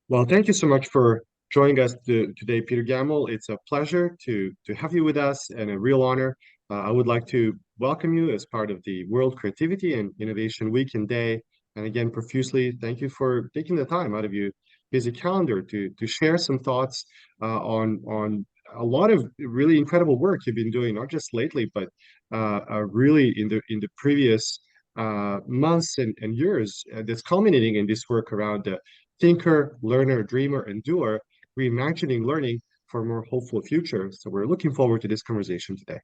Well, thank you so much for joining us today, Peter Gamwell. It's a pleasure to have you with us and a real honor. I would like to welcome you as part of the World Creativity and Innovation Week and Day. And again, profusely, thank you for taking the time out of your busy calendar to share some thoughts on a lot of really incredible work you've been doing, not just lately, but really in the previous months and years that's culminating in this work around the thinker, learner, dreamer, and doer, reimagining learning for a more hopeful future. So we're looking forward to this conversation today.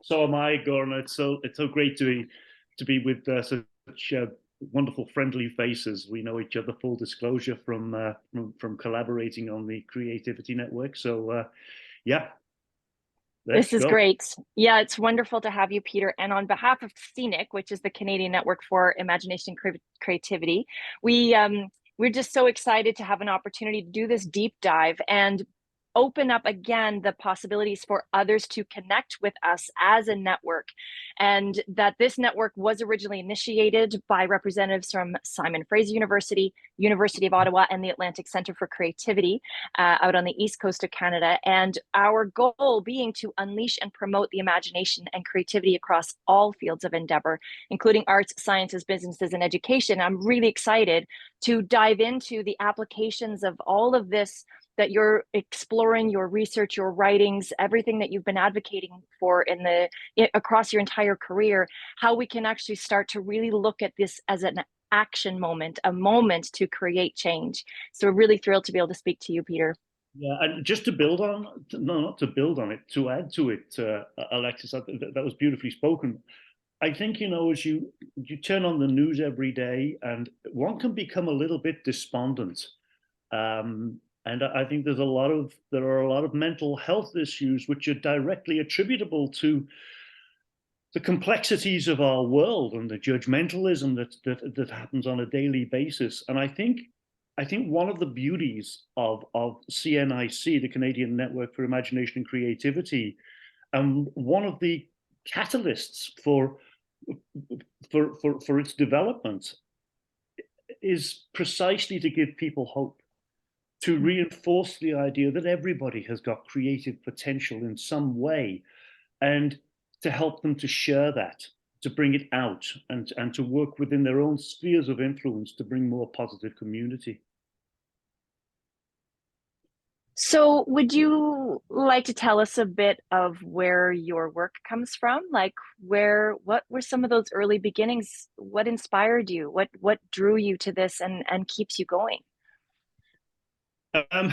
So am I, Goran. It's so great to be with such wonderful, friendly faces. We know each other. Full disclosure from collaborating on the Creativity Network. So yeah, let's This is go. great. Yeah, it's wonderful to have you, Peter. And on behalf of CNIC, which is the Canadian Network for Imagination and Creativity, we're just so excited to have an opportunity to do this deep dive and open up again the possibilities for others to connect with us as a network. And that this network was originally initiated by representatives from Simon Fraser University, University of Ottawa, and the Atlantic Centre for Creativity out on the east coast of Canada. And our goal being to unleash and promote the imagination and creativity across all fields of endeavor, including arts, sciences, businesses, and education. I'm really excited to dive into the applications of all of this that you're exploring, your research, your writings, everything that you've been advocating for across your entire career, how we can actually start to really look at this as an action moment, a moment to create change. So we're really thrilled to be able to speak to you, Peter. Yeah, and just to build on, no, not to build on it, to add to it, Alexis, that was beautifully spoken. I think, as you turn on the news every day, and one can become a little bit despondent. And I think there are a lot of mental health issues which are directly attributable to the complexities of our world and the judgmentalism that happens on a daily basis. And I think one of the beauties of CNIC, the Canadian Network for Imagination and Creativity, and one of the catalysts for its development is precisely to give people hope, to reinforce the idea that everybody has got creative potential in some way, and to help them to share that, to bring it out, and to work within their own spheres of influence to bring more positive community. So, would you like to tell us a bit of where your work comes from? Like, what were some of those early beginnings? What inspired you? What drew you to this and keeps you going? Um,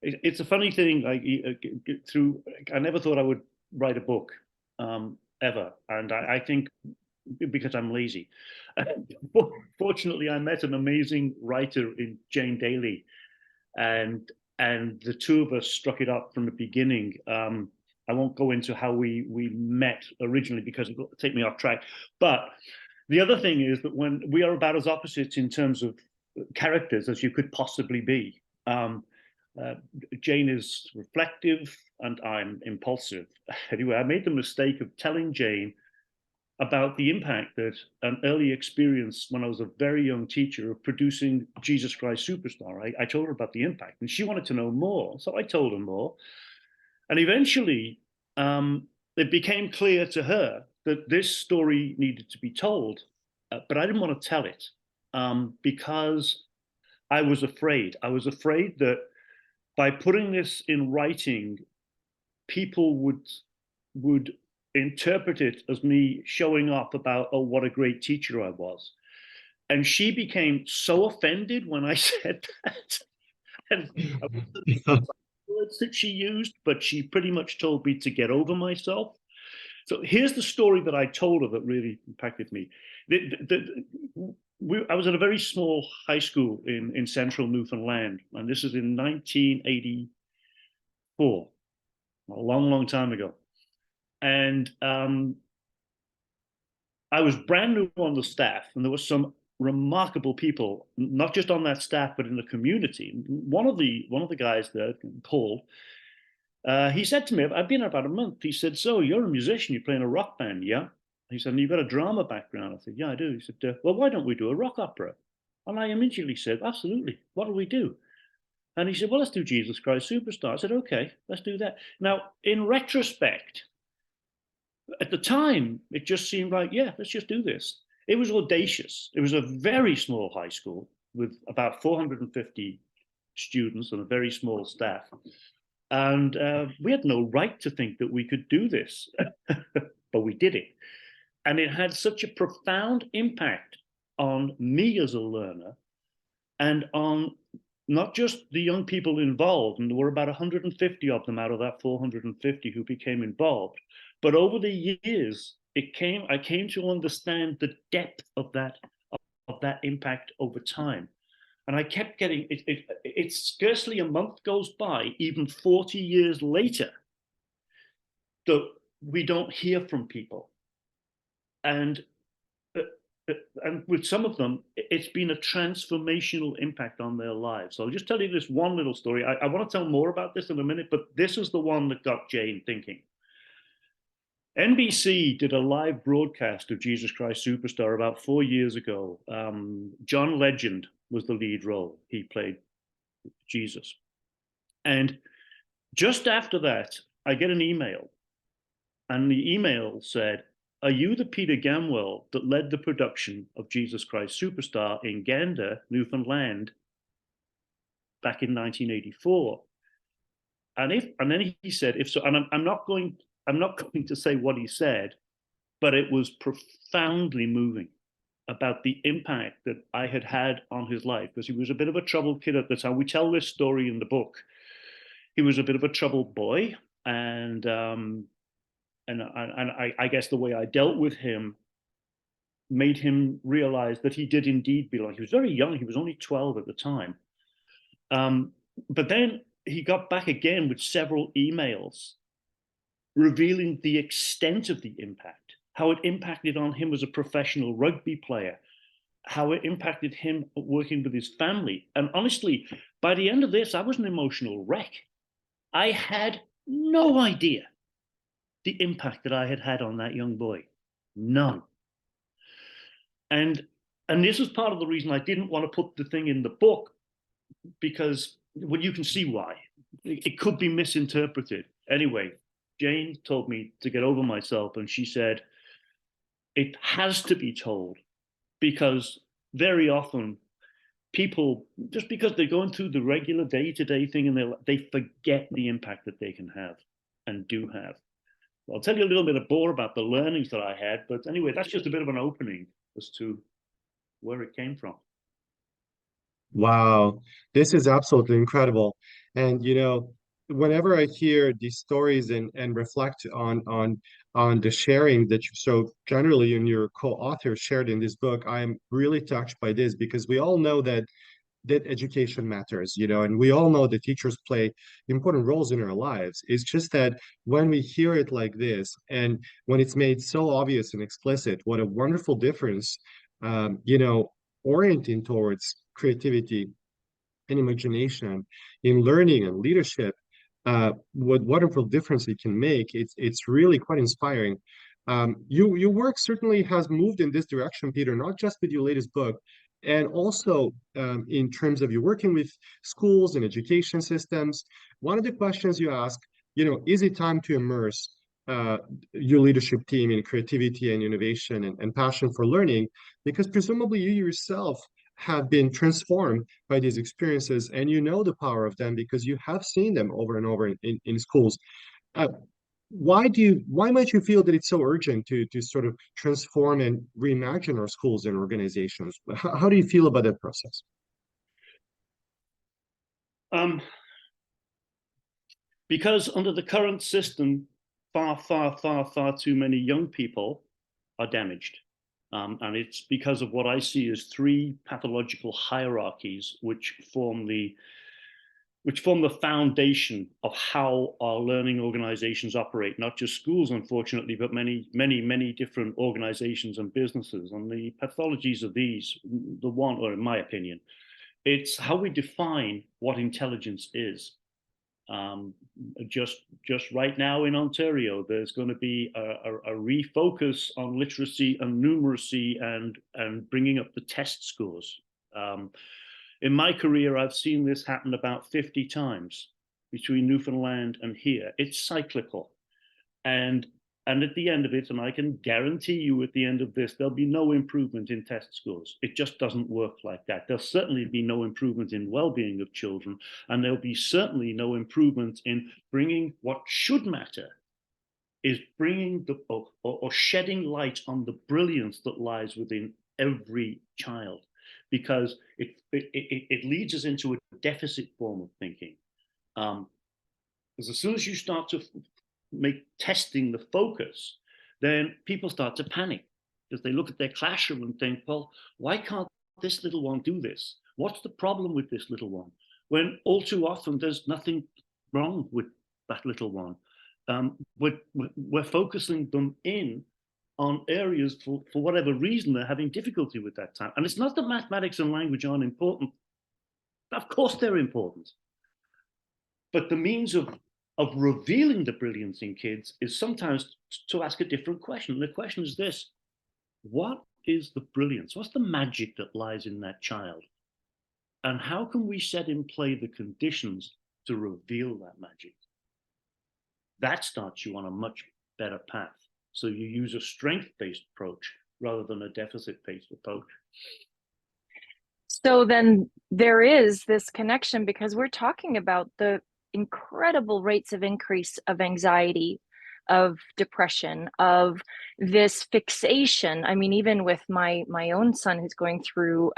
it's a funny thing. I never thought I would write a book, ever, and I think because I'm lazy. Fortunately, I met an amazing writer in Jane Daly, and the two of us struck it up from the beginning. I won't go into how we met originally because it will take me off track. But the other thing is that when we are about as opposites in terms of characters as you could possibly be. Uh, Jane is reflective and I'm impulsive. Anyway, I made the mistake of telling Jane about the impact that an early experience when I was a very young teacher of producing Jesus Christ Superstar. I told her about the impact and she wanted to know more. So I told her more. And eventually, it became clear to her that this story needed to be told, but I didn't want to tell it because I was afraid. I was afraid that by putting this in writing, people would interpret it as me showing up about, oh, what a great teacher I was. And she became so offended when I said that. And I wasn't the words that she used, but she pretty much told me to get over myself. So here's the story that I told her that really impacted me. I was at a very small high school in central Newfoundland, and this is in 1984, a long, long time ago. And I was brand new on the staff, and there were some remarkable people, not just on that staff, but in the community. One of the guys there, Paul, he said to me, I've been here about a month. He said, so you're a musician, you play in a rock band, yeah? He said, and you've got a drama background. I said, yeah, I do. He said, well, why don't we do a rock opera? And I immediately said, absolutely. What do we do? And he said, well, let's do Jesus Christ Superstar. I said, okay, let's do that. Now, in retrospect, at the time, it just seemed like, yeah, let's just do this. It was audacious. It was a very small high school with about 450 students and a very small staff. And we had no right to think that we could do this, but we did it. And it had such a profound impact on me as a learner and on not just the young people involved, and there were about 150 of them out of that 450 who became involved. But over the years, I came to understand the depth of that impact over time. And I kept getting it's scarcely a month goes by, even 40 years later, that we don't hear from people. And with some of them, it's been a transformational impact on their lives. So I'll just tell you this one little story. I want to tell more about this in a minute, but this is the one that got Jane thinking. NBC did a live broadcast of Jesus Christ Superstar about 4 years ago. John Legend was the lead role. He played Jesus. And just after that, I get an email. And the email said, are you the Peter Gamwell that led the production of Jesus Christ Superstar in Gander, Newfoundland, back in 1984? And then he said, if so, and I'm not going to say what he said, but it was profoundly moving about the impact that I had had on his life, because he was a bit of a troubled kid at the time. We tell this story in the book. He was a bit of a troubled boy, and I guess the way I dealt with him made him realize that he did indeed belong. He was very young. He was only 12 at the time. But then he got back again with several emails revealing the extent of the impact, how it impacted on him as a professional rugby player, how it impacted him working with his family. And honestly, by the end of this, I was an emotional wreck. I had no idea the impact that I had had on that young boy. None. And this was part of the reason I didn't want to put the thing in the book, because, well, you can see why. It could be misinterpreted. Anyway, Jane told me to get over myself, and she said, it has to be told, because very often people, just because they're going through the regular day-to-day thing, and they forget the impact that they can have and do have. I'll tell you a little bit more about the learnings that I had, but anyway, that's just a bit of an opening as to where it came from. Wow, this is absolutely incredible. And whenever I hear these stories and reflect on the sharing that you so generally and your co-author shared in this book, I'm really touched by this, because we all know that education matters, and we all know that teachers play important roles in our lives. It's just that when we hear it like this, and when it's made so obvious and explicit, what a wonderful difference, orienting towards creativity and imagination in learning and leadership, what wonderful difference it can make. It's really quite inspiring. Your work certainly has moved in this direction, Peter, not just with your latest book, and also in terms of you working with schools and education systems. One of the questions you ask, is it time to immerse your leadership team in creativity and innovation and passion for learning? Because presumably you yourself have been transformed by these experiences, and you know the power of them because you have seen them over and over in schools. Why might you feel that it's so urgent to sort of transform and reimagine our schools and organizations? How do you feel about that process? Because under the current system, far too many young people are damaged. And it's because of what I see as three pathological hierarchies which form the foundation of how our learning organizations operate, not just schools, unfortunately, but many different organizations and businesses. And the pathologies of these, the one, or in my opinion, it's how we define what intelligence is. Just right now in Ontario, there's going to be a refocus on literacy and numeracy and bringing up the test scores. In my career, I've seen this happen about 50 times between Newfoundland and here. It's cyclical. And at the end of it, and I can guarantee you at the end of this, there'll be no improvement in test scores. It just doesn't work like that. There'll certainly be no improvement in well-being of children, and there'll be certainly no improvement in bringing what should matter, is bringing the or shedding light on the brilliance that lies within every child, because it leads us into a deficit form of thinking. Because as soon as you start to make testing the focus, then people start to panic because they look at their classroom and think, well, why can't this little one do this? What's the problem with this little one? When all too often there's nothing wrong with that little one. We're focusing them in on areas for whatever reason they're having difficulty with that time. And it's not that mathematics and language aren't important. Of course they're important. But the means of revealing the brilliance in kids is sometimes to ask a different question. And the question is this: what is the brilliance? What's the magic that lies in that child? And how can we set in play the conditions to reveal that magic? That starts you on a much better path. So you use a strength-based approach rather than a deficit-based approach. So then there is this connection, because we're talking about the incredible rates of increase of anxiety, of depression, of this fixation. I mean, even with my own son who's going through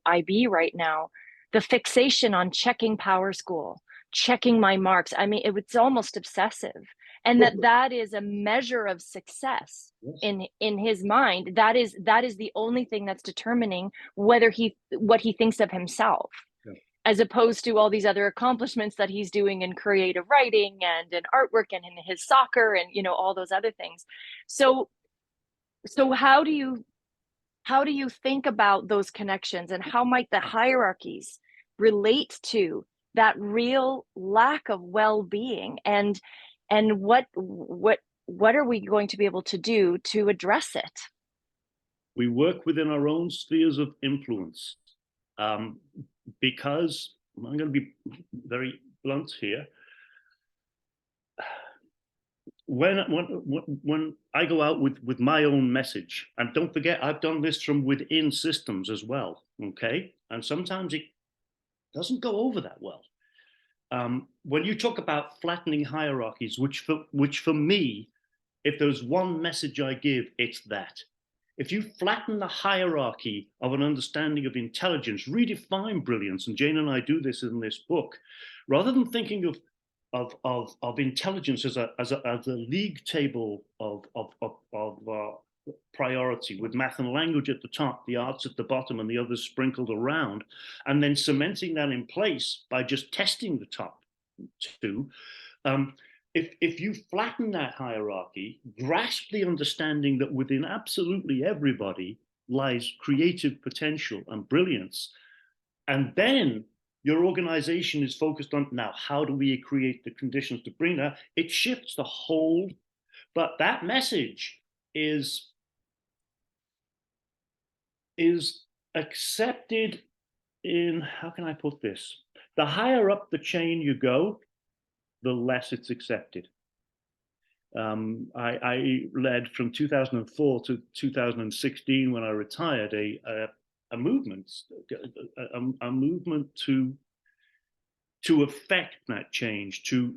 IB right now, the fixation on checking Power School, checking my marks. I mean, it's almost obsessive. And that is a measure of success in his mind. That is the only thing that's determining what he thinks of himself, as opposed to all these other accomplishments that he's doing in creative writing and in artwork and in his soccer and, you know, all those other things. So how do you think about those connections, and how might the hierarchies relate to that real lack of well-being, and what are we going to be able to do to address it? We work within our own spheres of influence, because I'm going to be very blunt here. When I go out with my own message, and don't forget, I've done this from within systems as well, okay? And sometimes it doesn't go over that well. When you talk about flattening hierarchies, which for me, if there's one message I give, it's that. If you flatten the hierarchy of an understanding of intelligence, redefine brilliance, and Jane and I do this in this book, rather than thinking of intelligence as a league table of priority, with math and language at the top, the arts at the bottom, and the others sprinkled around, and then cementing that in place by just testing the top two. If you flatten that hierarchy, grasp the understanding that within absolutely everybody lies creative potential and brilliance, and then your organization is focused on, now, how do we create the conditions to bring that? It shifts the whole, but that message is accepted in, how can I put this? The higher up the chain you go, the less it's accepted. I led from 2004 to 2016, when I retired, a movement to affect that change, to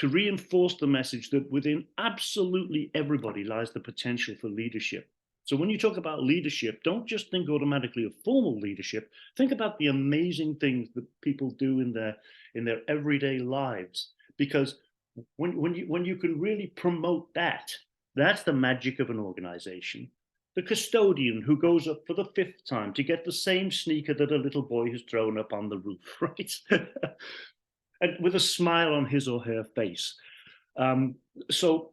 reinforce the message that within absolutely everybody lies the potential for leadership. So when you talk about leadership, don't just think automatically of formal leadership. Think about the amazing things that people do in their everyday lives. Because when you can really promote that, that's the magic of an organization. The custodian who goes up for the 5th time to get the same sneaker that a little boy has thrown up on the roof, right? And with a smile on his or her face. So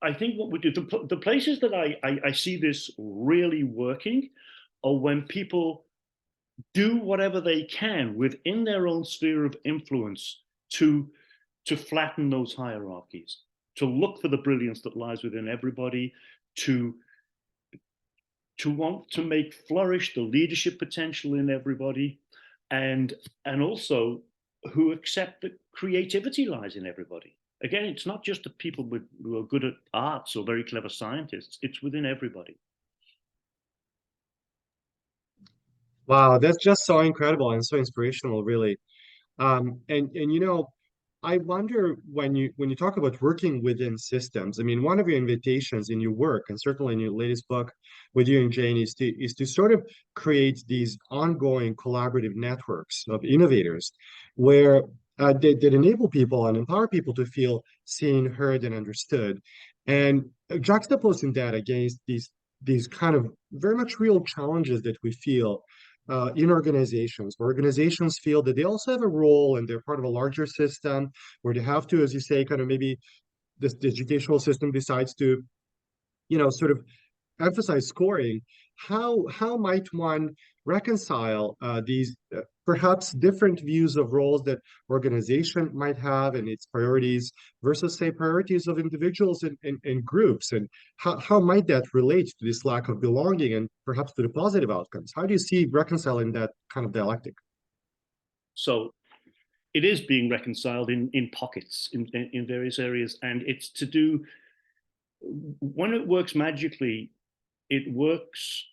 I think what we do, the places that I see this really working are when people do whatever they can within their own sphere of influence to flatten those hierarchies, to look for the brilliance that lies within everybody, to to want to make flourish the leadership potential in everybody, and also who accept that creativity lies in everybody. Again, it's not just the people who are good at arts or very clever scientists, it's within everybody. Wow, that's just so incredible and so inspirational, really. And you know, I wonder when you talk about working within systems. I mean, one of your invitations in your work, and certainly in your latest book with you and Jane, is to sort of create these ongoing collaborative networks of innovators, where that enable people and empower people to feel seen, heard, and understood, and juxtaposing that against these kind of very much real challenges that we feel in organizations, where organizations feel that they also have a role and they're part of a larger system, where they have to, as you say, kind of maybe the educational system decides to, you know, sort of emphasize scoring. How might one reconcile these perhaps different views of roles that organization might have and its priorities versus, say, priorities of individuals and groups? And how might that relate to this lack of belonging and perhaps to the positive outcomes? How do you see reconciling that kind of dialectic? So it is being reconciled in pockets, in various areas, and it's to do, when it works magically, it works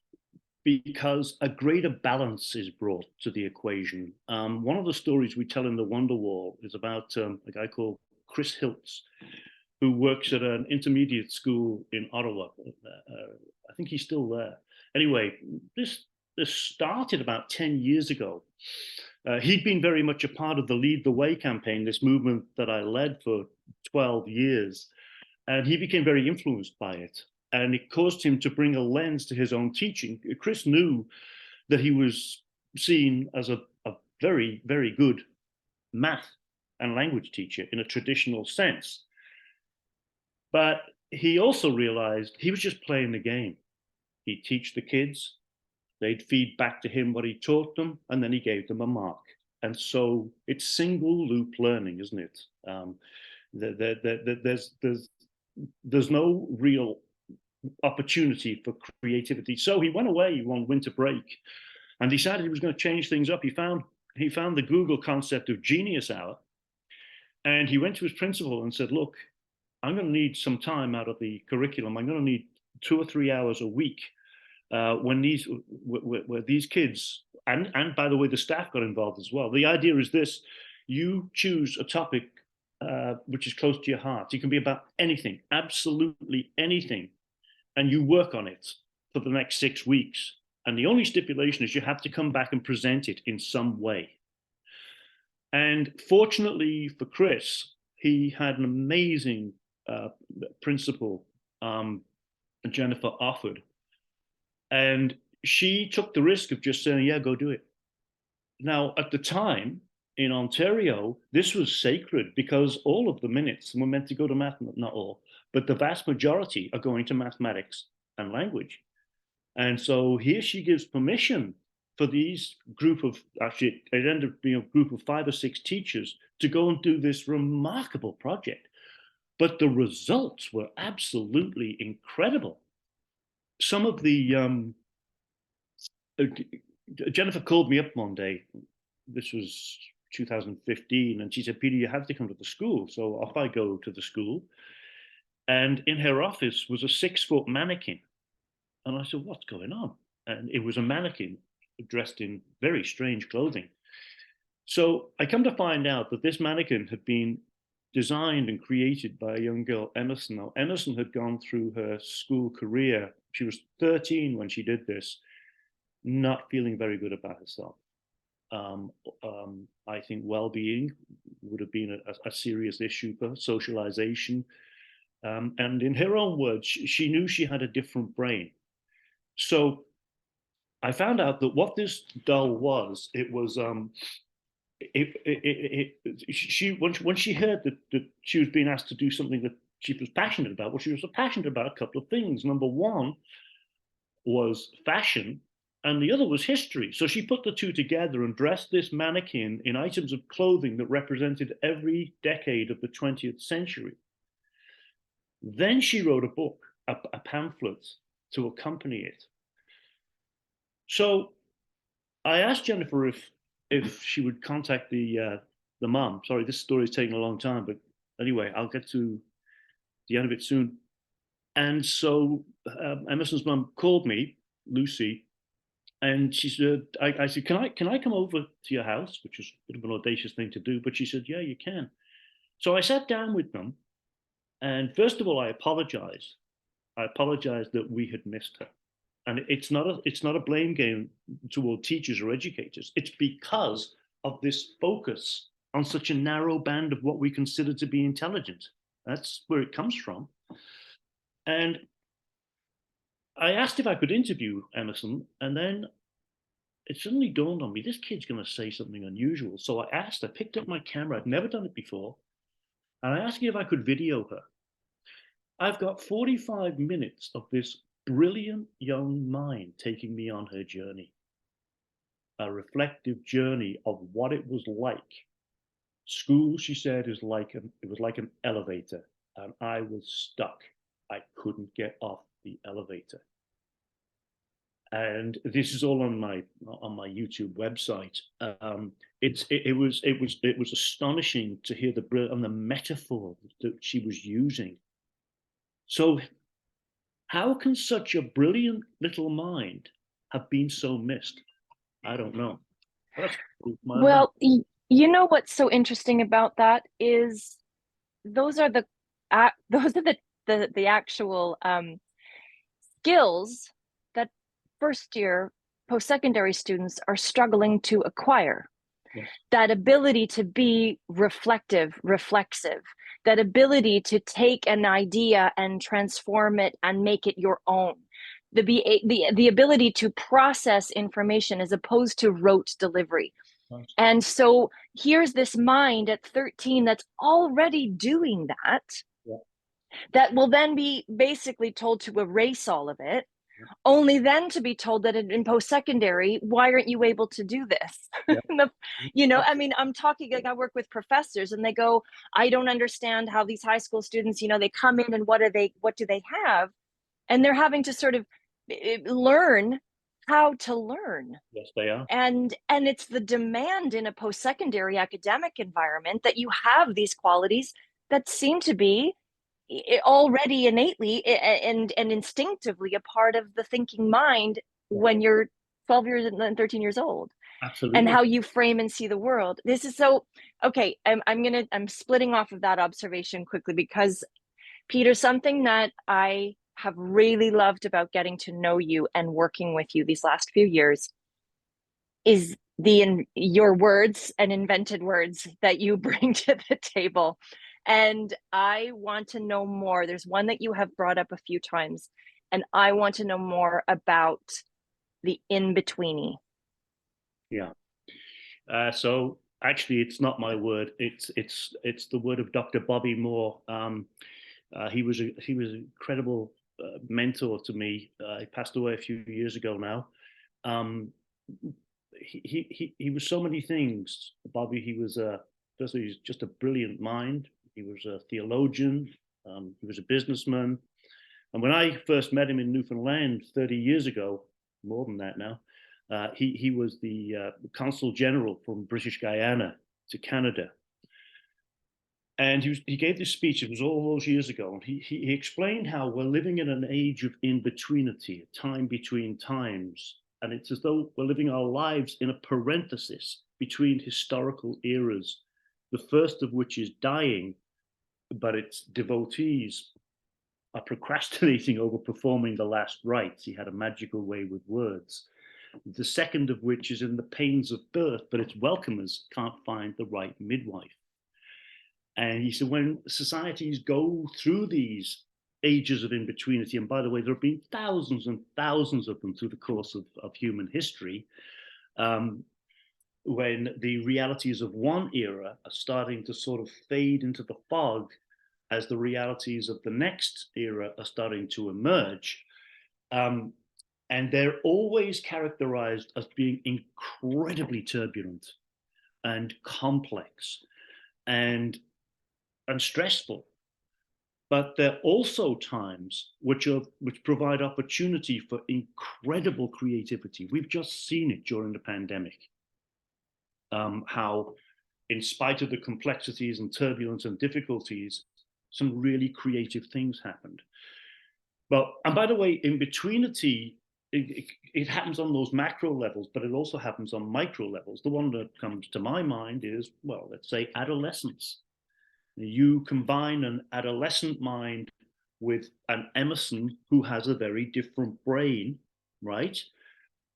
because a greater balance is brought to the equation. One of the stories we tell in the Wonder Wall is about a guy called Chris Hiltz, who works at an intermediate school in Ottawa. I think he's still there. Anyway, this started about 10 years ago. He'd been very much a part of the Lead the Way campaign, this movement that I led for 12 years. And he became very influenced by it. And it caused him to bring a lens to his own teaching. Chris knew that he was seen as a very, very good math and language teacher in a traditional sense. But he also realized he was just playing the game. He'd teach the kids, they'd feed back to him what he taught them, and then he gave them a mark. And so it's single loop learning, isn't it? There's no real opportunity for creativity. So he went away on winter break and decided he was going to change things up. He found the Google concept of Genius Hour, and he went to his principal and said, look, I'm going to need some time out of the curriculum. I'm going to need 2 or 3 hours a week when these kids, and by the way, the staff got involved as well. The idea is this: you choose a topic which is close to your heart. It can be about anything, absolutely anything, and you work on it for the next 6 weeks. And the only stipulation is you have to come back and present it in some way. And fortunately for Chris, he had an amazing principal, Jennifer Offord, and she took the risk of just saying, yeah, go do it. Now, at the time in Ontario, this was sacred because all of the minutes were meant to go to math, not all, but the vast majority are going to mathematics and language. And so here she gives permission for these group of, actually, it ended up being a group of 5 or 6 teachers to go and do this remarkable project. But the results were absolutely incredible. Some of the, Jennifer called me up one day, this was 2015, and she said, Peter, you have to come to the school. So off I go to the school. And in her office was a 6-foot mannequin. And I said, what's going on? And it was a mannequin dressed in very strange clothing. So I come to find out that this mannequin had been designed and created by a young girl, Emerson. Now, Emerson had gone through her school career. She was 13 when she did this, not feeling very good about herself. I think well-being would have been a serious issue for socialization. And in her own words, she knew she had a different brain. So I found out that what this doll was, it was, when she heard that she was being asked to do something that she was passionate about, well, she was passionate about a couple of things. Number one was fashion, and the other was history. So she put the two together and dressed this mannequin in items of clothing that represented every decade of the 20th century. Then she wrote a book, a pamphlet to accompany it. So I asked Jennifer if she would contact the mom. Sorry, this story is taking a long time, but anyway, I'll get to the end of it soon. And so Emerson's mom called me, Lucy, and she said, I said, can I come over to your house? Which was a bit of an audacious thing to do, but she said, yeah, you can. So I sat down with them, and first of all, I apologized. I apologized that we had missed her. And it's not a blame game toward teachers or educators. It's because of this focus on such a narrow band of what we consider to be intelligent. That's where it comes from. And I asked if I could interview Emerson, and then it suddenly dawned on me, this kid's going to say something unusual. So I picked up my camera, I'd never done it before, and I asked her if I could video her. I've got 45 minutes of this brilliant young mind taking me on her journey, a reflective journey of what it was like. School, she said, it was like an elevator, and I was stuck. I couldn't get off the elevator. And this is all on my YouTube website. It was astonishing to hear the metaphor that she was using. So how can such a brilliant little mind have been so missed? I don't know. Well, you know what's so interesting about that is those are the actual skills that first year post-secondary students are struggling to acquire. Yes. That ability to be reflective, reflexive, that ability to take an idea and transform it and make it your own. The ability to process information as opposed to rote delivery. Right. And so here's this mind at 13 that's already doing that, yeah. that will then be basically told to erase all of it, yeah. Only then to be told that in post-secondary, why aren't you able to do this? Yeah. You know, I mean, I'm talking, like, I work with professors and they go, I don't understand how these high school students, you know, they come in and what do they have? And they're having to sort of learn how to learn. Yes, they are. And it's the demand in a post-secondary academic environment that you have these qualities that seem to be already innately and instinctively a part of the thinking mind when you're 12 years and 13 years old. Absolutely. And how you frame and see the world. This is so okay. I'm splitting off of that observation quickly because, Peter, something that I have really loved about getting to know you and working with you these last few years is your words and invented words that you bring to the table. And I want to know more. There's one that you have brought up a few times, and I want to know more about the in-betweeny. Yeah. So actually, it's not my word. It's the word of Dr. Bobby Moore. He was an incredible mentor to me. He passed away a few years ago now. He was so many things. Bobby, he was firstly, he's just a brilliant mind. He was a theologian. He was a businessman. And when I first met him in Newfoundland 30 years ago, more than that now, he was the consul general from British Guyana to Canada. And he gave this speech, it was all those years ago, and he explained how we're living in an age of in-betweenity, a time between times. And it's as though we're living our lives in a parenthesis between historical eras, the first of which is dying, but its devotees are procrastinating over performing the last rites. He had a magical way with words. The second of which is in the pains of birth, but its welcomers can't find the right midwife. And he said, when societies go through these ages of in-betweenity, and by the way, there have been thousands and thousands of them through the course of human history, when the realities of one era are starting to sort of fade into the fog as the realities of the next era are starting to emerge. And they're always characterized as being incredibly turbulent and complex and stressful. But there are also times which provide opportunity for incredible creativity. We've just seen it during the pandemic, how in spite of the complexities and turbulence and difficulties, some really creative things happened. And by the way, in-betweenity, it happens on those macro levels, but it also happens on micro levels. The one that comes to my mind is, well, let's say adolescence. You combine an adolescent mind with an Emerson who has a very different brain, right?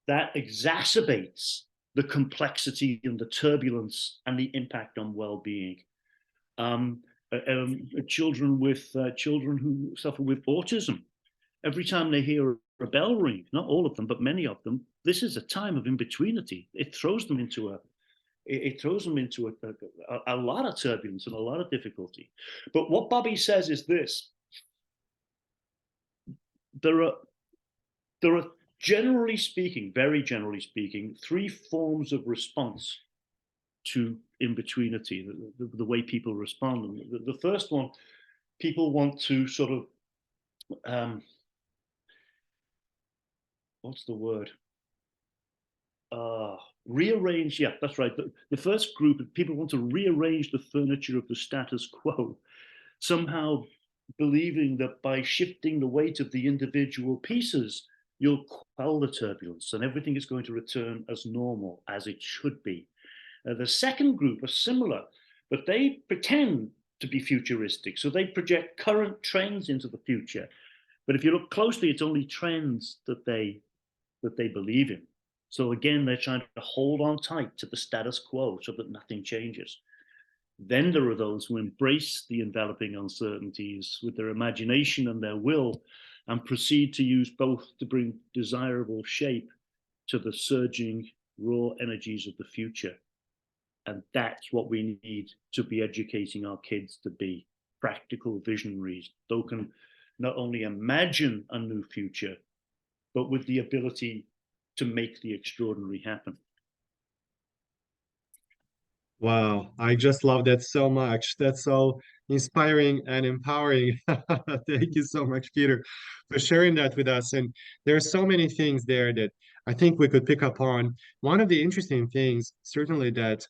That exacerbates the complexity and the turbulence and the impact on well-being. Children who suffer with autism, every time they hear a bell ring, not all of them, but many of them, this is a time of in-betweenity. It throws them into a lot of turbulence and a lot of difficulty. But what Bobby says is this: there are generally speaking, very generally speaking, three forms of response to in-betweenity, the way people respond. The first one, people want to sort of, what's the word? Rearrange, yeah, that's right. The first group of people want to rearrange the furniture of the status quo, somehow believing that by shifting the weight of the individual pieces, you'll quell the turbulence and everything is going to return as normal, as it should be. The second group are similar, but they pretend to be futuristic. So they project current trends into the future. But if you look closely, it's only trends that they believe in. So again, they're trying to hold on tight to the status quo so that nothing changes. Then there are those who embrace the enveloping uncertainties with their imagination and their will and proceed to use both to bring desirable shape to the surging raw energies of the future. And that's what we need to be educating our kids to be: practical visionaries who can not only imagine a new future, but with the ability to make the extraordinary happen. Wow, I just love that so much. That's so inspiring and empowering. Thank you so much, Peter, for sharing that with us. And there are so many things there that I think we could pick up on. One of the interesting things, certainly that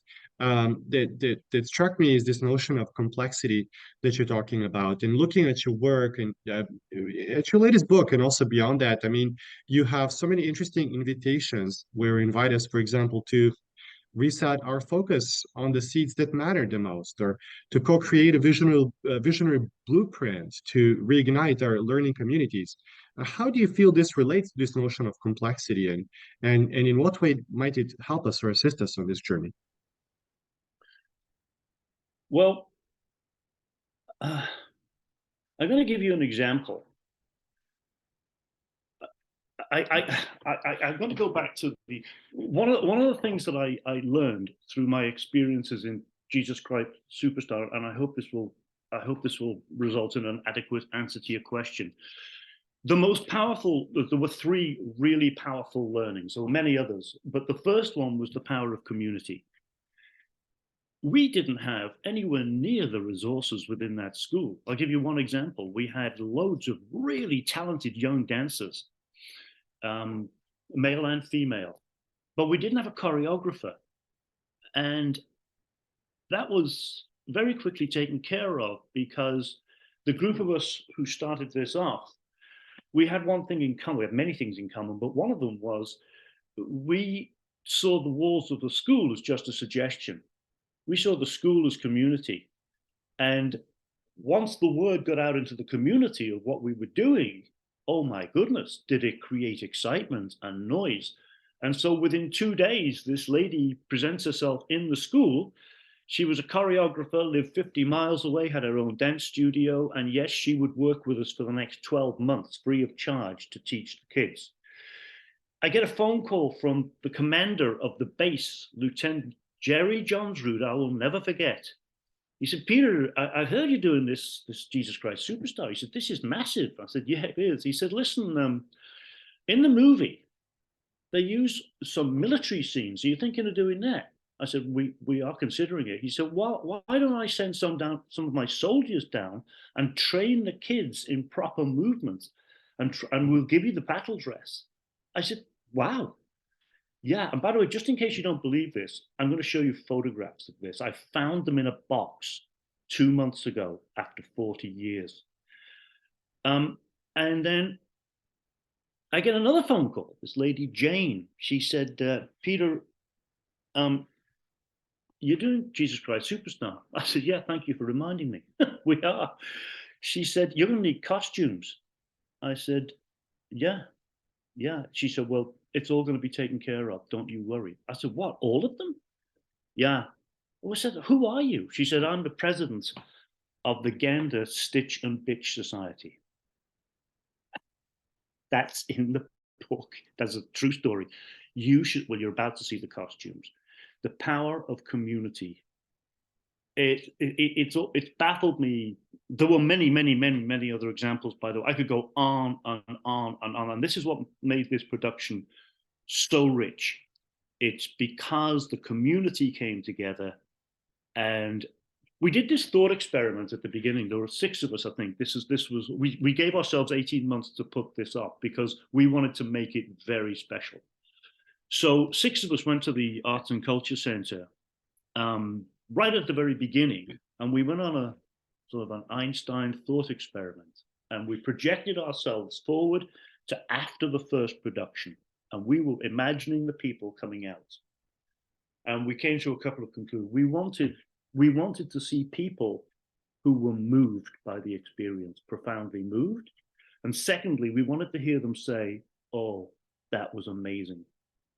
struck me is this notion of complexity that you're talking about. And looking at your work and at your latest book, and also beyond that, I mean, you have so many interesting invitations where you invite us, for example, to reset our focus on the seeds that matter the most, or to co-create a visionary blueprint to reignite our learning communities. How do you feel this relates to this notion of complexity, and in what way might it help us or assist us on this journey? Well, I'm going to give you an example. I'm going to go back to one of the things that I learned through my experiences in Jesus Christ Superstar, and I hope this will result in an adequate answer to your question. There were three really powerful learnings, or many others, but the first one was the power of community. We didn't have anywhere near the resources within that school. I'll give you one example. We had loads of really talented young dancers, male and female, but we didn't have a choreographer. And that was very quickly taken care of, because the group of us who started this off, we had one thing in common. We had many things in common, but one of them was we saw the walls of the school as just a suggestion. We saw the school as community. And once the word got out into the community of what we were doing, oh my goodness, did it create excitement and noise. And so within 2 days, this lady presents herself in the school. She was a choreographer, lived 50 miles away, had her own dance studio. And yes, she would work with us for the next 12 months, free of charge, to teach the kids. I get a phone call from the commander of the base, Lieutenant Jerry Johnsrud, I will never forget. He said, Peter, I heard you doing this Jesus Christ Superstar. He said, this is massive. I said, yeah, it is. He said, listen, in the movie, they use some military scenes. Are you thinking of doing that? I said, we are considering it. He said, why don't I send some of my soldiers down and train the kids in proper movement, and we'll give you the battle dress. I said, wow. Yeah, and by the way, just in case you don't believe this, I'm going to show you photographs of this. I found them in a box 2 months ago after 40 years. And then I get another phone call. This lady, Jane, she said, Peter, you're doing Jesus Christ Superstar. I said, yeah, thank you for reminding me. We are. She said, you're going to need costumes. I said, yeah. She said, well, it's all going to be taken care of. Don't you worry. I said, what, all of them? Yeah. I said, who are you? She said, I'm the president of the Gander Stitch and Bitch Society. That's in the book. That's a true story. You should, well, you're about to see the costumes. The power of community. It's baffled me. There were many other examples, by the way. I could go on and on and on. And this is what made this production so rich. It's because the community came together, and we did this thought experiment at the beginning. There were 6 of us, I think. We gave ourselves 18 months to put this up because we wanted to make it very special. So 6 of us went to the Arts and Culture Center right at the very beginning, and we went on a sort of an Einstein thought experiment, and we projected ourselves forward to after the first production, and we were imagining the people coming out, and we came to a couple of conclusions. We wanted to see people who were moved by the experience, profoundly moved, and secondly, we wanted to hear them say, oh, that was amazing.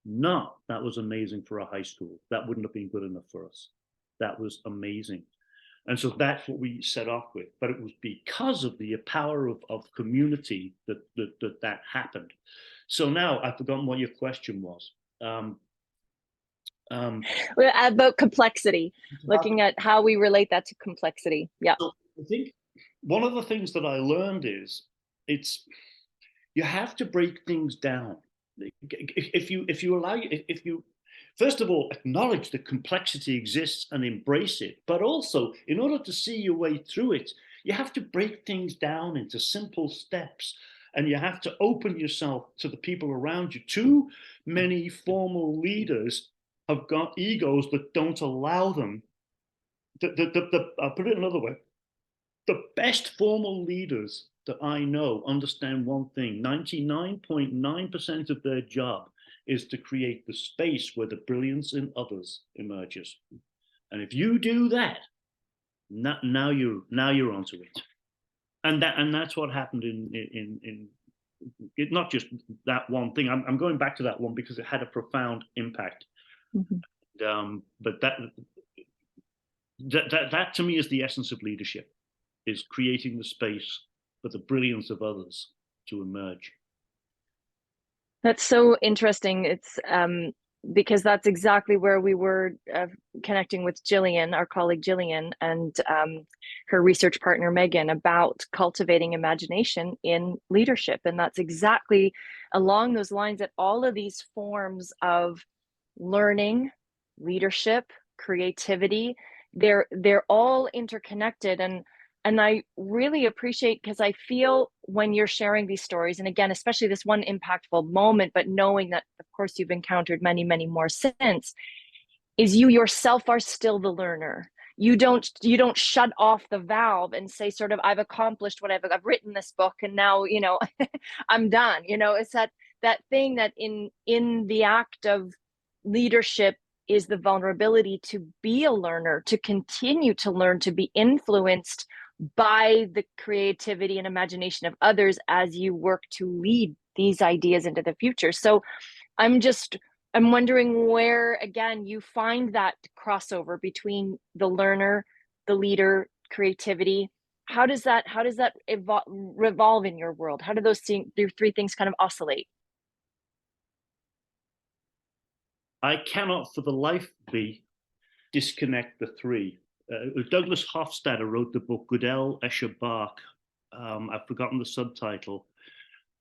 Not that was amazing for a high school. That wouldn't have been good enough for us. That was amazing. And so that's what we set off with. But it was because of the power of community that happened. So now I've forgotten what your question was. About complexity, looking at how we relate that to complexity. Yeah. So I think one of the things that I learned is you have to break things down. If you first of all acknowledge that complexity exists and embrace it, but also in order to see your way through it, you have to break things down into simple steps, and you have to open yourself to the people around you. Too many formal leaders have got egos that don't allow them. I'll put it another way. The best formal leaders that I know understand one thing: 99.9% of their job is to create the space where the brilliance in others emerges. And if you do that, now you're onto it. And that's what happened in not just that one thing. I'm going back to that one because it had a profound impact. Mm-hmm. But that to me is the essence of leadership, is creating the space for the brilliance of others to emerge. That's so interesting. It's because that's exactly where we were connecting with Jillian, our colleague Jillian, and her research partner Megan, about cultivating imagination in leadership. And that's exactly along those lines, that all of these forms of learning, leadership, creativity, they're all interconnected. And I really appreciate, because I feel when you're sharing these stories, and again, especially this one impactful moment, but knowing that, of course, you've encountered many, many more since, is you yourself are still the learner. You don't shut off the valve and say, sort of, I've accomplished what I've written this book, and now, I'm done. It's that thing that in the act of leadership is the vulnerability to be a learner, to continue to learn, to be influenced by the creativity and imagination of others as you work to lead these ideas into the future. So I'm wondering where, again, you find that crossover between the learner, the leader, creativity. How does that revolve in your world? How do those 3 things kind of oscillate? I cannot for the life of me disconnect the 3. Douglas Hofstadter wrote the book Gödel, Escher, Bach. I've forgotten the subtitle,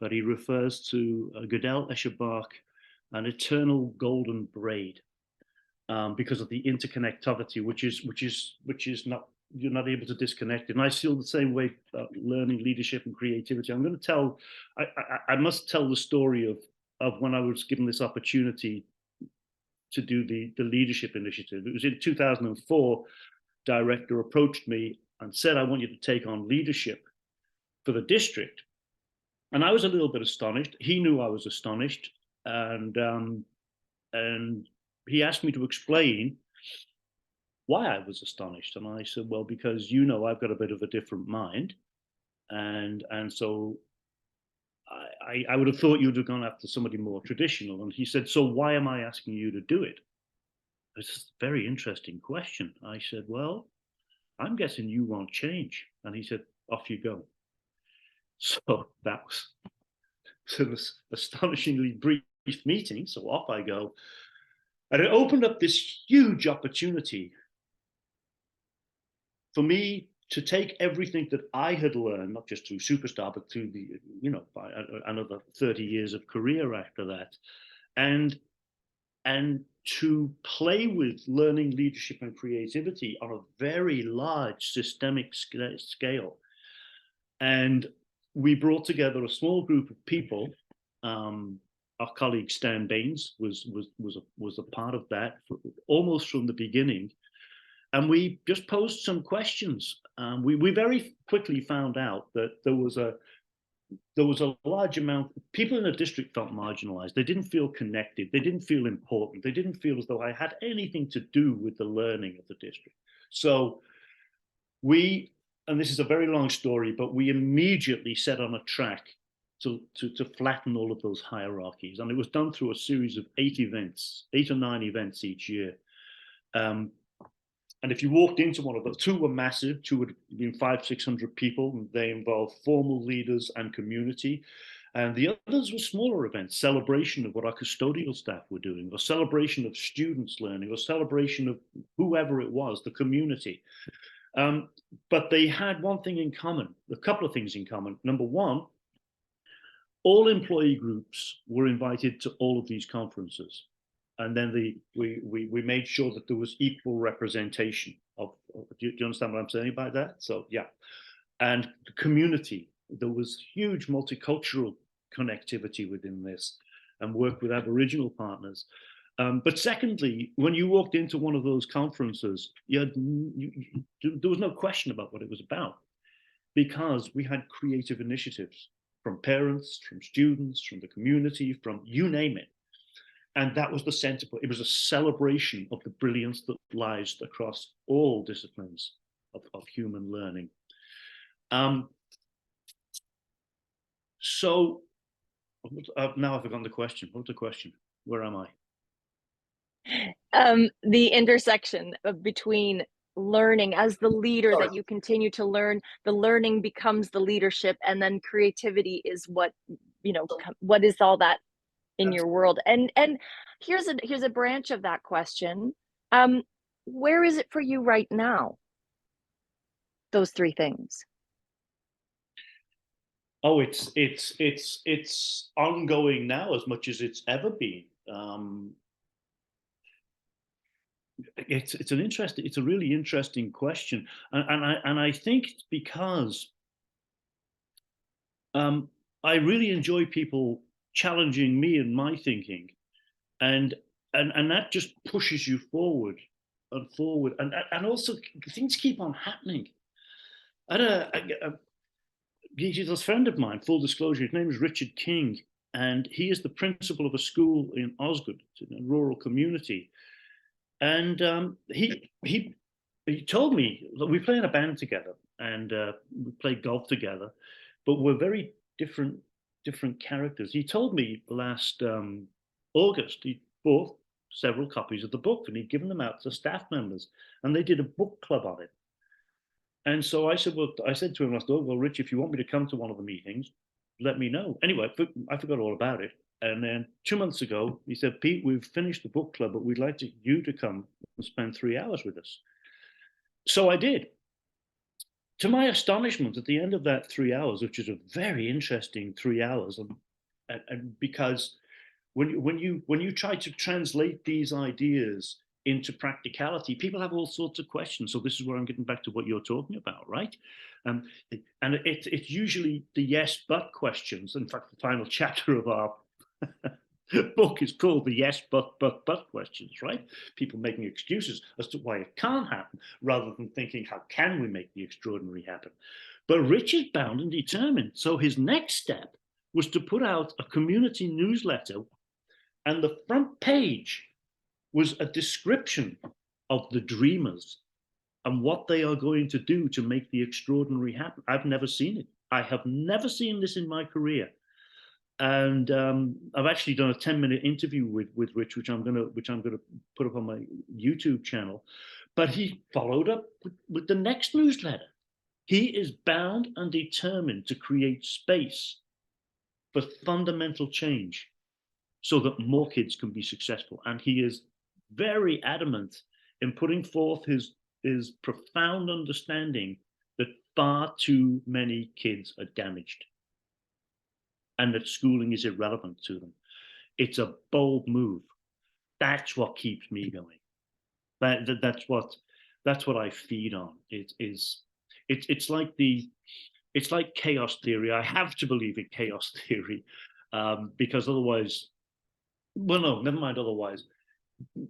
but he refers to Gödel, Escher, Bach, an eternal golden braid. because of the interconnectivity, which is not, you're not able to disconnect it. And I feel the same way about learning, leadership, and creativity. I'm going to tell, I must tell the story of when I was given this opportunity to do the leadership initiative. It was in 2004. Director approached me and said, I want you to take on leadership for the district. And I was a little bit astonished. He knew I was astonished. And he asked me to explain why I was astonished. And I said, well, because, you know, I've got a bit of a different mind. And so I would have thought you'd have gone after somebody more traditional. And he said, so why am I asking you to do it? It's a very interesting question. I said, well, I'm guessing you won't change. And he said, off you go. So that was an astonishingly brief meeting. So off I go. And it opened up this huge opportunity for me to take everything that I had learned, not just through Superstar, but through the, you know, another 30 years of career after that, and to play with learning, leadership, and creativity on a very large systemic scale. And we brought together a small group of people. Our colleague Stan Baines was a part of that almost from the beginning. And we just posed some questions. We very quickly found out that there was a large amount, people in the district felt marginalized. They didn't feel connected. They didn't feel important. They didn't feel as though I had anything to do with the learning of the district. So we, and this is a very long story, but we immediately set on a track to flatten all of those hierarchies. And it was done through a series of 8 or 9 events each year. And if you walked into one of those, 2 were massive, 2 would have been 500-600 people. They involved formal leaders and community. And the others were smaller events, celebration of what our custodial staff were doing, or celebration of students learning, or celebration of whoever it was, the community. But they had one thing in common, a couple of things in common. Number one, all employee groups were invited to all of these conferences. And then we made sure that there was equal representation of do you understand what I'm saying about that? So yeah. And the community, there was huge multicultural connectivity within this, and work with Aboriginal partners. But secondly, when you walked into one of those conferences, there was no question about what it was about, because we had creative initiatives from parents, from students, from the community, from you name it. And that was the center point. It was a celebration of the brilliance that lies across all disciplines of human learning. So now I've forgotten the question. What's the question? Where am I? The intersection between learning as the leader, that you continue to learn, the learning becomes the leadership, and then creativity is what, you know, what is all that in your world. And here's a branch of that question. Where is it for you right now? Those 3 things. Oh, it's ongoing now as much as it's ever been. It's a really interesting question, and I think it's because I really enjoy people challenging me and my thinking, and that just pushes you forward and forward, and also things keep on happening. He's a friend of mine, full disclosure, his name is Richard King, and he is the principal of a school in Osgood, a rural community. And he told me that we play in a band together, and we play golf together, but we're very different characters. He told me last August he bought several copies of the book, and he'd given them out to staff members, and they did a book club on it. And so I said to him last August, well, Rich, if you want me to come to one of the meetings, let me know. Anyway, I forgot all about it. And then 2 months ago, he said, Pete, we've finished the book club, but we'd like you to come and spend 3 hours with us. So I did. To my astonishment, at the end of that 3 hours, which is a very interesting 3 hours, and because when you try to translate these ideas into practicality, people have all sorts of questions. So this is where I'm getting back to what you're talking about, right? And it's usually the yes, but questions. In fact, the final chapter of our book is called the yes, but questions, right? People making excuses as to why it can't happen, rather than thinking, how can we make the extraordinary happen? But Rich is bound and determined. So his next step was to put out a community newsletter, and the front page was a description of the dreamers and what they are going to do to make the extraordinary happen. I've never seen it. I have never seen this in my career. And I've actually done a 10-minute interview with Rich, which I'm gonna put up on my YouTube channel. But he followed up with the next newsletter. He is bound and determined to create space for fundamental change so that more kids can be successful. And he is very adamant in putting forth his profound understanding that far too many kids are damaged and that schooling is irrelevant to them. It's a bold move. That's what keeps me going. That's what I feed on. It's like chaos theory. I have to believe in chaos theory, because otherwise, well, no, never mind otherwise,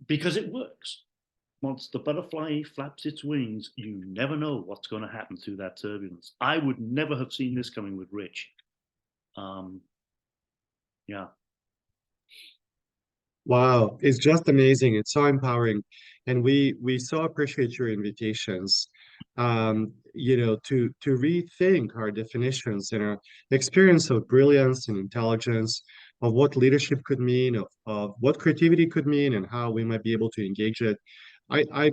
because it works. Once the butterfly flaps its wings, you never know what's going to happen through that turbulence. I would never have seen this coming with Rich. Yeah. Wow, it's just amazing. It's so empowering. And we so appreciate your invitations, to rethink our definitions and our experience of brilliance and intelligence, of what leadership could mean, of what creativity could mean, and how we might be able to engage it. I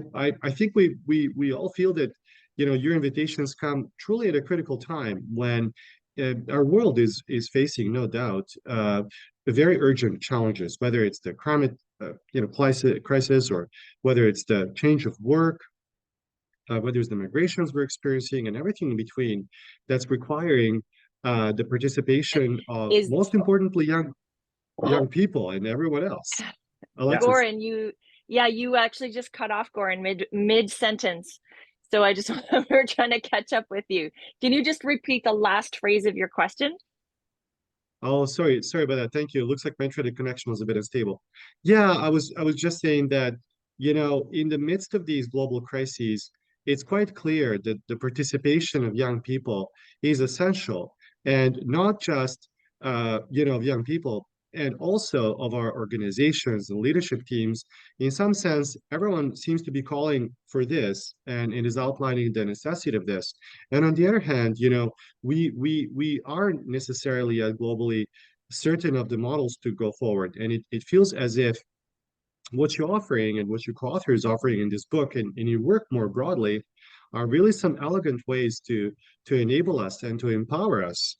think we all feel that, your invitations come truly at a critical time when our world is facing, no doubt, very urgent challenges, whether it's the climate, crisis, or whether it's the change of work, whether it's the migrations we're experiencing, and everything in between, that's requiring the participation of, most importantly, young people and everyone else. Alexis. Goran, you actually just cut off Goran mid sentence. So I just we're trying to catch up with you. Can you just repeat the last phrase of your question? Oh, sorry about that. Thank you. It looks like my internet connection was a bit unstable. Yeah, I was just saying that, in the midst of these global crises, it's quite clear that the participation of young people is essential, and not just of young people, and also of our organizations and leadership teams. In some sense, everyone seems to be calling for this, and it is outlining the necessity of this. And on the other hand, we aren't necessarily globally certain of the models to go forward. And it feels as if what you're offering and what your co-author is offering in this book, and your work more broadly, are really some elegant ways to enable us and to empower us,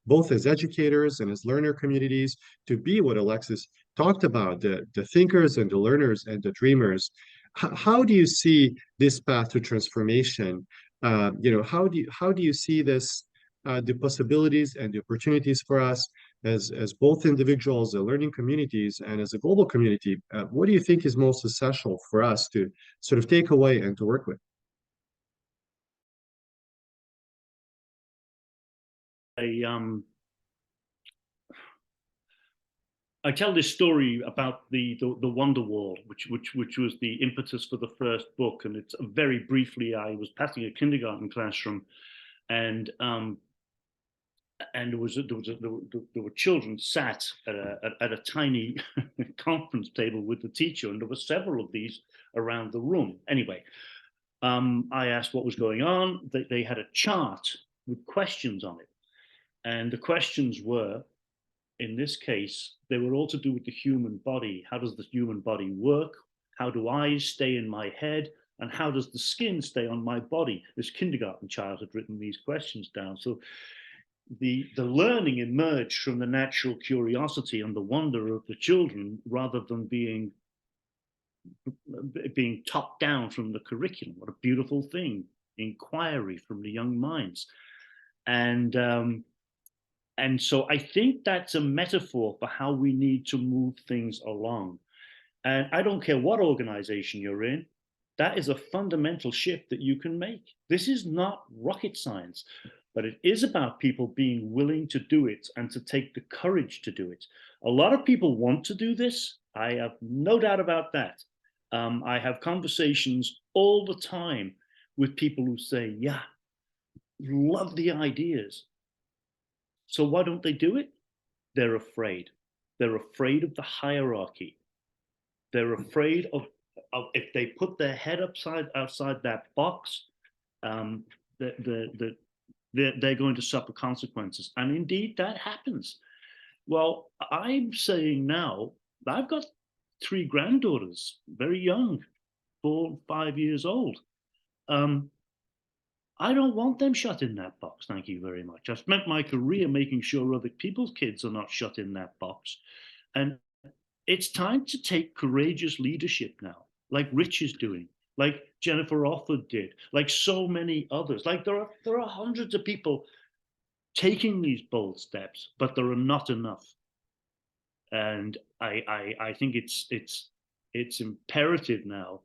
both as educators and as learner communities, to be what Alexis talked about, the thinkers and the learners and the dreamers. How do you see this path to transformation? How do you see this, the possibilities and the opportunities for us as both individuals, learning communities, and as a global community? What do you think is most essential for us to sort of take away and to work with? I tell this story about the Wonder Wall, which was the impetus for the first book, and it's very briefly. I was passing a kindergarten classroom, and there were children sat at a tiny conference table with the teacher, and there were several of these around the room. Anyway, I asked what was going on. They had a chart with questions on it, and the questions were, in this case, they were all to do with the human body. How does the human body work? How do eyes stay in my head? And how does the skin stay on my body? This kindergarten child had written these questions down. So the learning emerged from the natural curiosity and the wonder of the children, rather than being top down from the curriculum. What a beautiful thing. Inquiry from the young minds. And so I think that's a metaphor for how we need to move things along. And I don't care what organization you're in, that is a fundamental shift that you can make. This is not rocket science, but it is about people being willing to do it and to take the courage to do it. A lot of people want to do this. I have no doubt about that. I have conversations all the time with people who say, yeah, love the ideas. So why don't they do it? They're afraid. They're afraid of the hierarchy. They're afraid of if they put their head outside that box, they're going to suffer consequences. And indeed, that happens. Well, I'm saying now, I've got 3 granddaughters, very young, 4, 5 years old. I don't want them shut in that box, thank you very much. I've spent my career making sure other people's kids are not shut in that box. And it's time to take courageous leadership now, like Rich is doing, like Jennifer Offord did, like so many others. Like there are hundreds of people taking these bold steps, but there are not enough. And I think it's imperative now.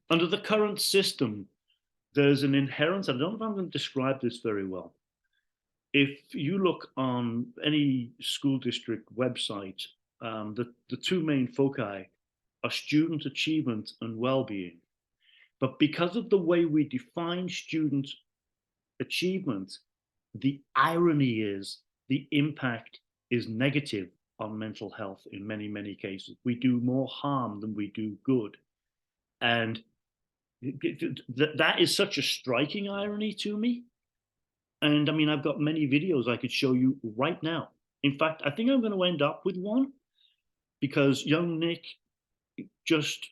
Under the current system, there's an inherent, I don't know if I'm going to describe this very well. If you look on any school district website, the 2 main foci are student achievement and well-being. But because of the way we define student achievement, the irony is the impact is negative on mental health in many, many cases. We do more harm than we do good. And that is such a striking irony to me. And I mean, I've got many videos I could show you right now. In fact, I think I'm going to end up with one because young Nick just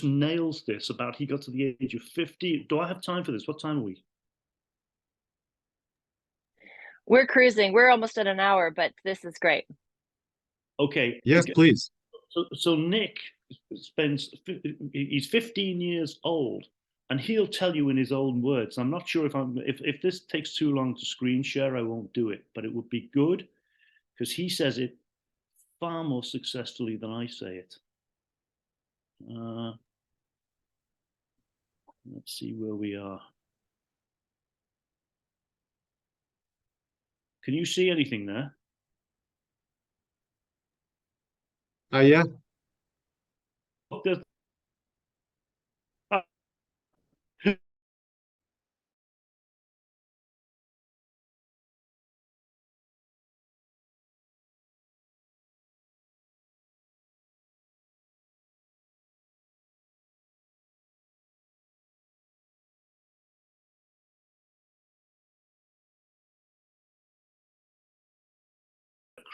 nails this about he got to the age of 50. Do I have time for this? What time are we? We're cruising. We're almost at an hour, but this is great. Okay. Yes, please. So Nick he's 15 years old, and he'll tell you in his own words. I'm not sure if this takes too long to screen share, I won't do it, but it would be good because he says it far more successfully than I say it. Let's see where we are. Can you see anything there? Yeah.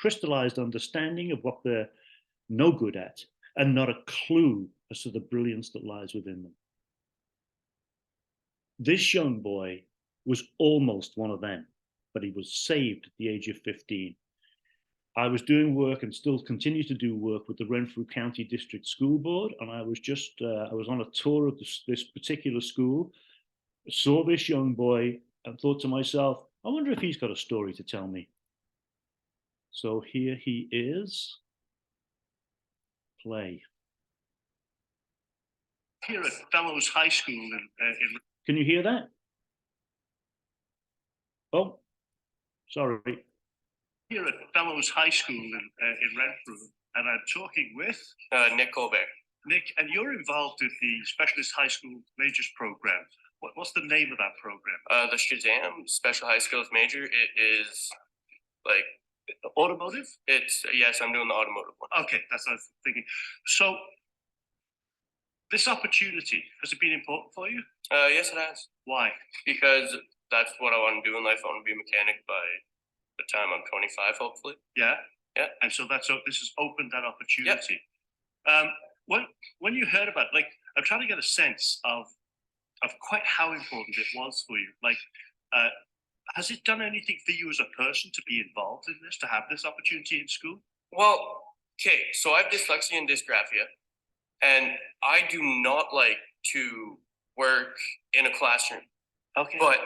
Crystallized understanding of what they're no good at and not a clue as to the brilliance that lies within them. This young boy was almost one of them, but he was saved at the age of 15. I was doing work and still continue to do work with the Renfrew County District School Board, and I was on a tour of this particular school, saw this young boy and thought to myself, I wonder if he's got a story to tell me. So here he is. Play. Here at Fellows High School in can you hear that? Oh, sorry. Here at Fellows High School in Renfrew, and I'm talking with Nick Colbert. Nick, and you're involved with the Specialist High School Majors Program. What's the name of that program? The Shazam Special High Skills Major. It is like automotive. It's yes, I'm doing the automotive one. Okay, that's what I was thinking. So, this opportunity, has it been important for you? Yes, it has. Why? Because that's what I want to do in life. I want to be a mechanic by the time I'm 25, hopefully. Yeah. Yeah. And so this has opened that opportunity. Yep. When you heard about, like, I'm trying to get a sense of quite how important it was for you. Like, has it done anything for you as a person to be involved in this, to have this opportunity in school? Well, okay, so I have dyslexia and dysgraphia, and I do not like to work in a classroom. Okay. But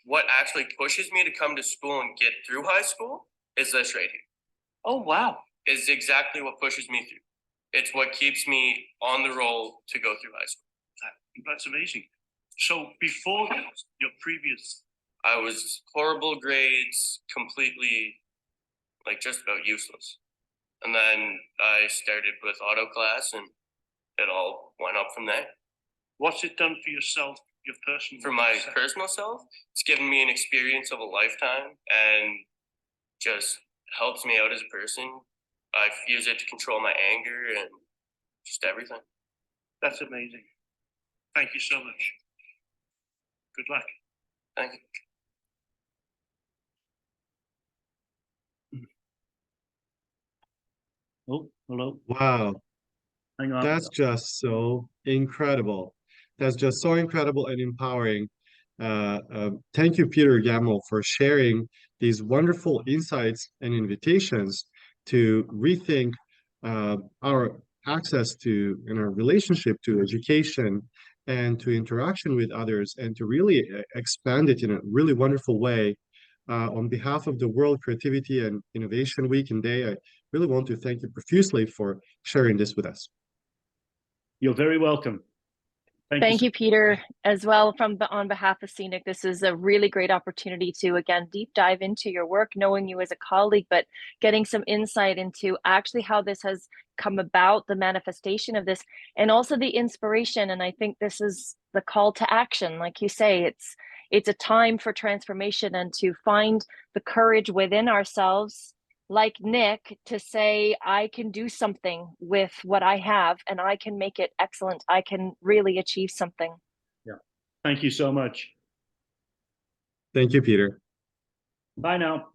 what actually pushes me to come to school and get through high school is this right here. Oh, wow. is exactly what pushes me through. It's what keeps me on the roll to go through high school. That's amazing. So before your previous... I was horrible grades, completely, like, just about useless. And then I started with auto class, and it all went up from there. What's it done for yourself, your personal... For my personal self, it's given me an experience of a lifetime and just helps me out as a person. I use it to control my anger and just everything. That's amazing. Thank you so much. Good luck. Thank you. Oh, hello. Wow, Hang on. that's just so incredible. That's just so incredible and empowering. Thank you, Peter Gamwell, for sharing these wonderful insights and invitations to rethink our access to and our relationship to education and to interaction with others, and to really expand it in a really wonderful way. On behalf of the World Creativity and Innovation Week and Day, I really want to thank you profusely for sharing this with us. You're very welcome. Thank you, Peter, as well on behalf of Scenic. This is a really great opportunity to, again, deep dive into your work, knowing you as a colleague, but getting some insight into actually how this has come about, the manifestation of this, and also the inspiration. And I think this is the call to action. Like you say, it's a time for transformation and to find the courage within ourselves, like Nick, to say, I can do something with what I have and I can make it excellent. I can really achieve something. Yeah. Thank you so much. Thank you, Peter. Bye now.